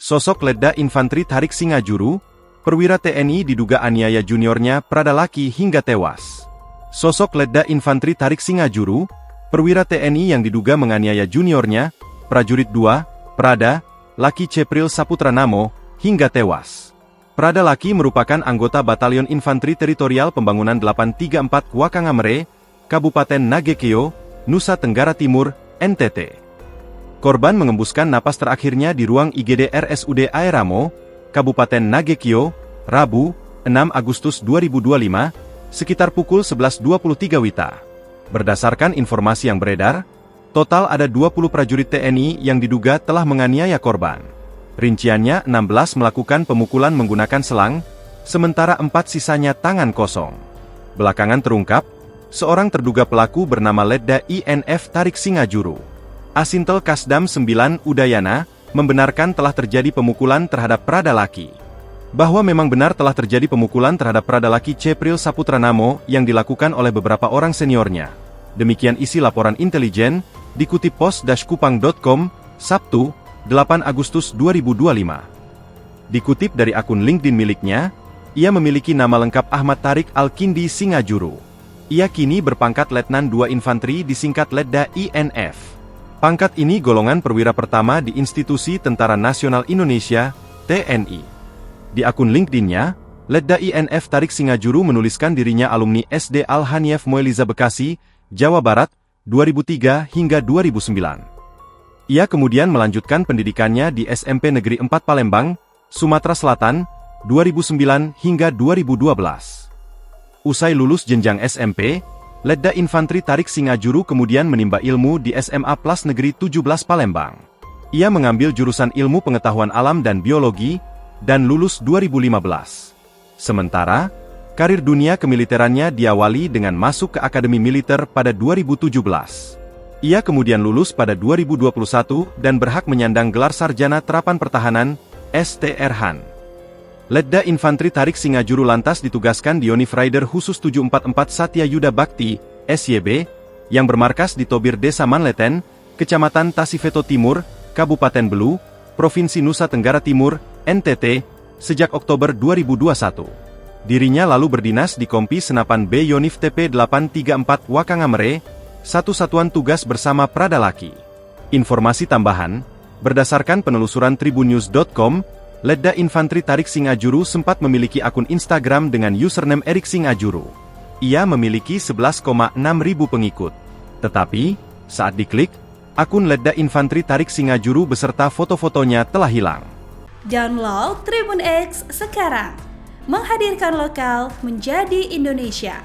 Sosok Letda Infantri Tarik Singajuru, perwira TNI diduga aniaya juniornya Prada Laki hingga tewas. Sosok Letda Infantri Tarik Singajuru, perwira TNI yang diduga menganiaya juniornya, prajurit 2, Prada Laki Cepril Saputra Namo, hingga tewas. Prada Laki merupakan anggota Batalion Infantri Teritorial Pembangunan 834 Wakangamere, Kabupaten Nagekeo, Nusa Tenggara Timur, NTT. Korban mengembuskan napas terakhirnya di ruang IGD RSUD Aeramo, Kabupaten Nagekeo, Rabu, 6 Agustus 2025, sekitar pukul 11.23 WITA. Berdasarkan informasi yang beredar, total ada 20 prajurit TNI yang diduga telah menganiaya korban. Rinciannya 16 melakukan pemukulan menggunakan selang, sementara 4 sisanya tangan kosong. Belakangan terungkap, seorang terduga pelaku bernama Letda INF Tarik Singajuru, Asintel Kasdam 9 Udayana, membenarkan telah terjadi pemukulan terhadap Prada Laki. Bahwa memang benar telah terjadi pemukulan terhadap Prada Laki Cepril Saputra Namo yang dilakukan oleh beberapa orang seniornya. Demikian isi laporan intelijen, dikutip pos-kupang.com, Sabtu, 8 Agustus 2025. Dikutip dari akun LinkedIn miliknya, ia memiliki nama lengkap Ahmad Tarik Al-Kindi Singajuru. Ia kini berpangkat Letnan 2 Infantri disingkat Letda INF. Pangkat ini golongan perwira pertama di Institusi Tentara Nasional Indonesia, TNI. Di akun LinkedIn-nya, Letda INF Tarik Singajuru menuliskan dirinya alumni SD Al-Haniyef Moeliza Bekasi, Jawa Barat, 2003 hingga 2009. Ia kemudian melanjutkan pendidikannya di SMP Negeri 4 Palembang, Sumatera Selatan, 2009 hingga 2012. Usai lulus jenjang SMP, Letda Infantri Tarik Singajuru kemudian menimba ilmu di SMA Plus Negeri 17 Palembang. Ia mengambil jurusan Ilmu Pengetahuan Alam dan Biologi, dan lulus 2015. Sementara, karir dunia kemiliterannya diawali dengan masuk ke Akademi Militer pada 2017. Ia kemudian lulus pada 2021 dan berhak menyandang gelar Sarjana Terapan Pertahanan, STRHAN. Letda Infantri Tarik Singajuru lantas ditugaskan di Yonif Rider Khusus 744 Satya Yuda Bakti, SYB, yang bermarkas di Tobir Desa Manleten, Kecamatan Tasifeto Timur, Kabupaten Belu, Provinsi Nusa Tenggara Timur, NTT, sejak Oktober 2021. Dirinya lalu berdinas di Kompi Senapan B Yonif TP 834 Wakangamere, satu satuan tugas bersama Prada Laki. Informasi tambahan, berdasarkan penelusuran tribunnews.com, Letda Infantri Tarik Singajuru sempat memiliki akun Instagram dengan username Erik Singajuru. Ia memiliki 11,6 ribu pengikut. Tetapi, saat diklik, akun Letda Infantri Tarik Singajuru beserta foto-fotonya telah hilang. Download Tribun X sekarang, menghadirkan lokal menjadi Indonesia.